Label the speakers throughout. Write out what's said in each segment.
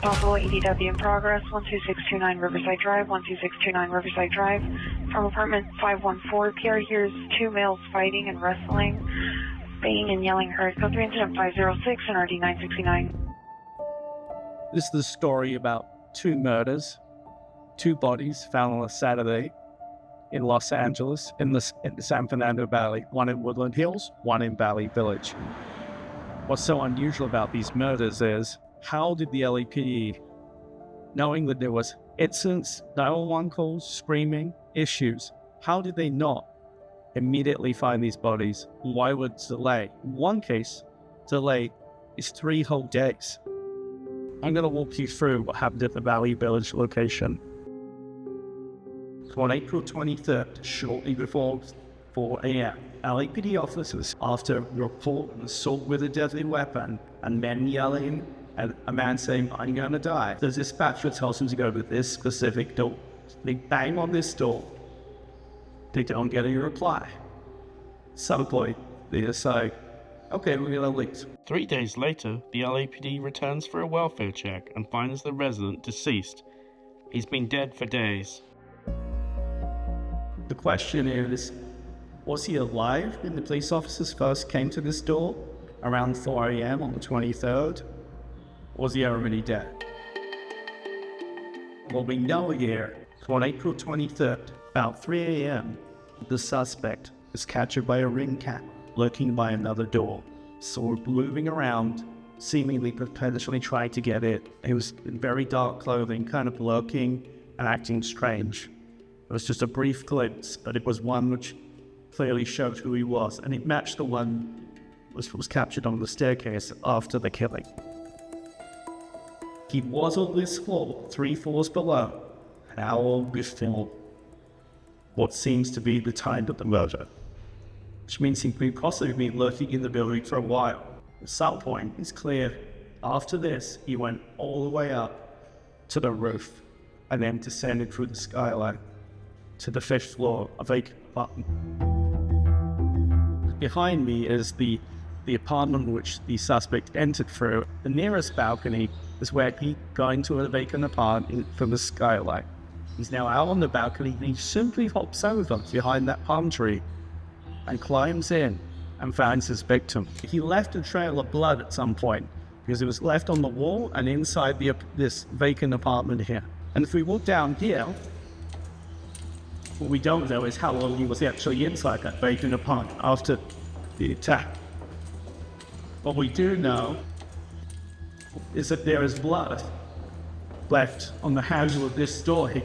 Speaker 1: Possible EDW in progress, 12629 Riverside Drive, 12629 Riverside Drive. From apartment 514, PR hears two males fighting and wrestling, banging and yelling heard. Code 3 incident 506 and RD 969.
Speaker 2: This is the story about two murders, two bodies found on a Saturday in Los Angeles, in the San Fernando Valley, one in Woodland Hills, one in Valley Village. What's so unusual about these murders is, how did the LAPD, knowing that there was incidents, 911 calls, screaming, issues, how did they not immediately find these bodies? Why would delay? In one case, delay is 3 whole days. I'm going to walk you through what happened at the Valley Village location. On April 23rd, shortly before 4 a.m., LAPD officers, after a report of assault with a deadly weapon and men yelling and a man saying, "I'm gonna die," the dispatcher tells them to go to this specific door. They bang on this door. They don't get a reply. At some point, they decide, okay, we're gonna leave.
Speaker 3: 3 days later, the LAPD returns for a welfare check and finds the resident deceased. He's been dead for days.
Speaker 2: The question is, was he alive when the police officers first came to this door around 4 a.m. on the 23rd? Or was he already dead? Well, we know here, on April 23rd, about 3 a.m., the suspect was captured by a ring cat lurking by another door, sort of moving around, seemingly potentially trying to get in. He was in very dark clothing, kind of lurking and acting strange. It was just a brief glimpse, but it was one which clearly showed who he was, and it matched the one which was captured on the staircase after the killing. He was on this floor, 3 floors below, an hour before what seems to be the time of the murder, which means he could possibly be lurking in the building for a while. At some point, it's clear after this, he went all the way up to the roof and then descended through the skylight to the 5th floor, a vacant apartment. Behind me is the apartment which the suspect entered through. The nearest balcony is where he got into a vacant apartment from the skylight. He's now out on the balcony and he simply hops over behind that palm tree and climbs in and finds his victim. He left a trail of blood at some point because it was left on the wall and inside this vacant apartment here. And if we walk down here, what we don't know is how long he was actually inside that vacant apartment after the attack. What we do know is that there is blood left on the handle of this door here.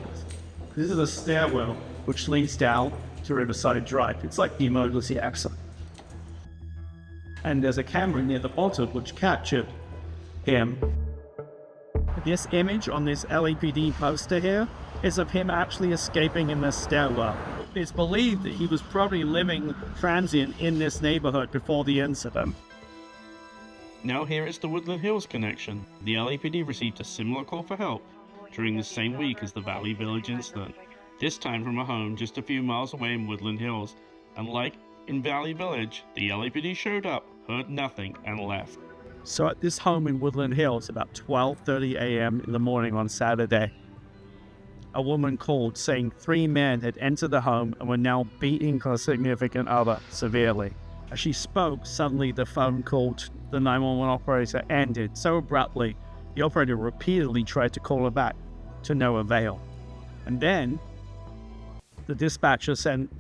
Speaker 2: This is a stairwell which leads down to Riverside Drive. It's like the emergency exit. And there's a camera near the bottom which captured him. This image on this LAPD poster here is of him actually escaping in this stairwell. It's believed that he was probably living transient in this neighborhood before the incident.
Speaker 3: Now here is the Woodland Hills connection. The LAPD received a similar call for help during the same week as the Valley Village incident, this time from a home just a few miles away in Woodland Hills. And like in Valley Village, the LAPD showed up, heard nothing, and left.
Speaker 2: So at this home in Woodland Hills, about 12:30 a.m. in the morning on Saturday, a woman called saying 3 men had entered the home and were now beating her significant other severely. As she spoke, suddenly the phone call to the 911 operator ended so abruptly, the operator repeatedly tried to call her back, to no avail. And then the dispatcher sent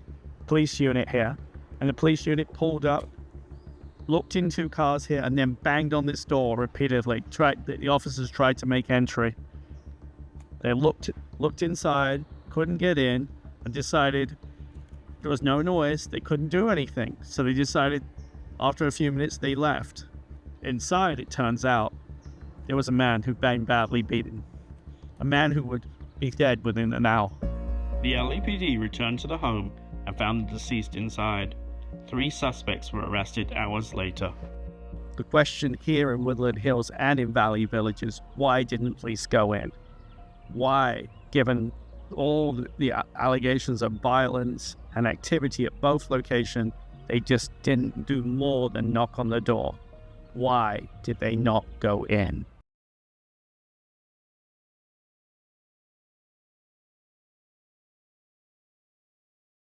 Speaker 2: police unit here, and the police unit pulled up, looked into cars here, and then banged on this door repeatedly. The officers tried to make entry. They looked inside, couldn't get in, and decided there was no noise, they couldn't do anything. So they decided, after a few minutes, they left. Inside, it turns out, there was a man who'd been badly beaten. A man who would be dead within an hour.
Speaker 3: The LAPD returned to the home and found the deceased inside. 3 suspects were arrested hours later.
Speaker 2: The question here in Woodland Hills and in Valley Village is, why didn't police go in? Why, given all the allegations of violence and activity at both locations, they just didn't do more than knock on the door? Why did they not go in?